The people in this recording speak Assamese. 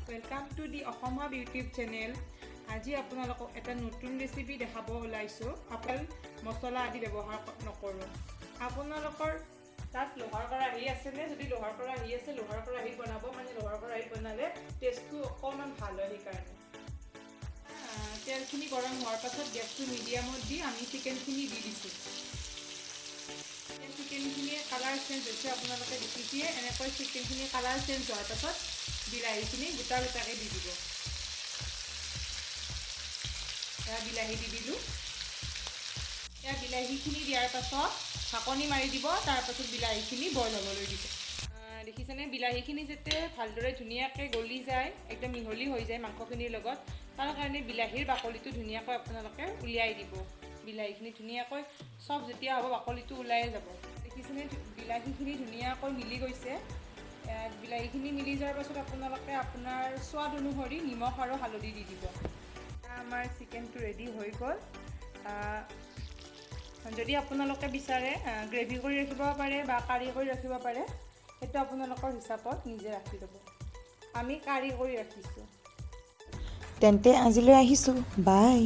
Welcome to the Ohoma YouTube channel. আজি আপোনালোকক এটা নতুন ৰেচিপি দেখাব ওলাইছো। আপেল মছলা আদি ব্যৱহাৰ নকৰো। আপোনালোকৰ তাত লোহাৰ কৰাহী আছে নে? যদি লোহাৰ কৰাহী আছে, লোহাৰ কৰাহী বনাব, মানে লোহাৰ কৰাহী বনালে টেষ্টটো অকমান ভাল হয় সেইকাৰণে। তেলখিনি গৰম হোৱাৰ পাছত গেছটো মিডিয়ামত দি আমি চিকেনখিনি দি দিছোঁ। চিকেনখিনিয়ে কালাৰ চেঞ্জ হৈছে, আপোনালোকে দেখিছে এনেকৈ চিকেনখিনি কালাৰ চেঞ্জ হোৱাৰ পাছত বিলাহীখিনি গোটা গোটাকৈ দি দিব। বিলাহী দি দিলোঁ। বিলাহীখিনি দিয়াৰ পাছত ঢাকনি মাৰি দিব, তাৰপাছত বিলাহীখিনি বইল হ'বলৈ দিব। দেখিছেনে বিলাহীখিনি যাতে ভালদৰে ধুনীয়াকৈ গলি যায়, একদম মিহলি হৈ যায় মাংসখিনিৰ লগত, তাৰ কাৰণে বিলাহীৰ বাকলিটো ধুনীয়াকৈ আপোনালোকে উলিয়াই দিব। বিলাহীখিনি ধুনীয়াকৈ চব যেতিয়া হ'ব বাকলিটো ওলাই যাব। দেখিছেনে বিলাহীখিনি ধুনীয়াকৈ মিলি গৈছে। বিলাহীখিনি মিলি যোৱাৰ পাছত আপোনালোকে আপোনাৰ সোৱাদ অনুসৰি নিমখ আৰু হালধি দি দিব। আমাৰ চিকেনটো ৰেডি হৈ গ'ল। যদি আপোনালোকে বিচাৰে গ্ৰেভি কৰি ৰাখিব পাৰে বা কাৰী কৰি ৰাখিব পাৰে, সেইটো আপোনালোকৰ হিচাপত নিজে ৰাখি ল'ব। আমি কাৰী কৰি ৰাখিছোঁ। তেন্তে আজিলৈ আহিছোঁ, বাই।